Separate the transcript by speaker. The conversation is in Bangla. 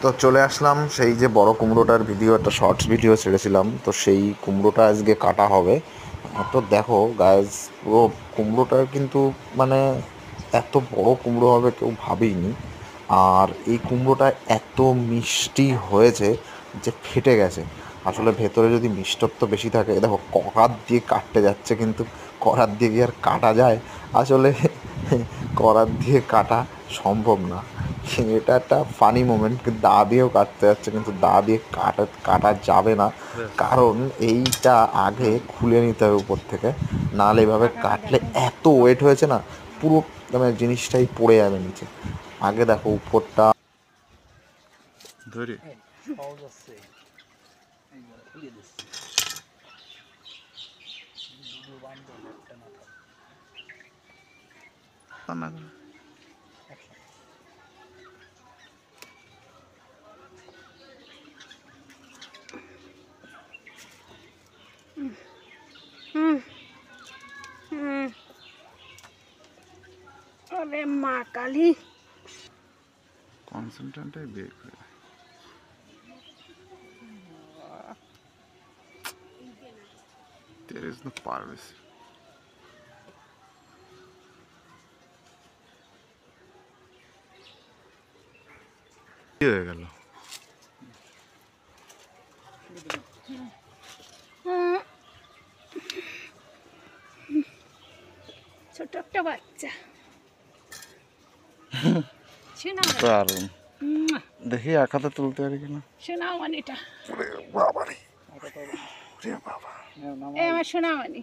Speaker 1: তো চলে আসলাম সেই যে বড় কুমড়োটার ভিডিও, একটা শর্টস ভিডিও ছেড়েছিলাম, তো সেই কুমড়োটা আজকে কাটা হবে। তো দেখো গাইজ, পুরো কুমড়োটা কিন্তু মানে এত বড় কুমড়ো হবে কেউ ভাবেইনি। আর এই কুমড়োটা এত মিষ্টি হয়েছে যে ফেটে গেছে। আসলে ভেতরে যদি মিষ্টত্ব বেশি থাকে, দেখো করাত দিয়ে কাটতে যাচ্ছে, কিন্তু করাত দিয়ে কি আর কাটা যায়? আসলে করাত দিয়ে কাটা সম্ভব না। এটা একটা ফানি মোমেন্ট, কিন্তু দা দিয়েও কাটতে যাচ্ছে, কিন্তু দা দিয়ে কাটা যাবে না, কারণ এইটা আগে খুলে নিতে হবে উপর থেকে, নাহলে এভাবে কাটলে এত ওয়েট হয়েছে না, পুরো মানে জিনিসটাই পড়ে যাবে নিচে। আগে দেখো উপরটা
Speaker 2: ধরে
Speaker 3: আরে মা কালী,
Speaker 2: কনসেন্ট্রেটটাই বের করে there is no purpose. কি হয়ে গেল?
Speaker 3: ছোট একটা বাচ্চা।
Speaker 2: দারুণ, দেখি এক হাতে তুলতে পারি কিনা।
Speaker 3: সোনামণিটা,
Speaker 2: বাবা রে, বাবা।
Speaker 3: এই আমার সোনামণি।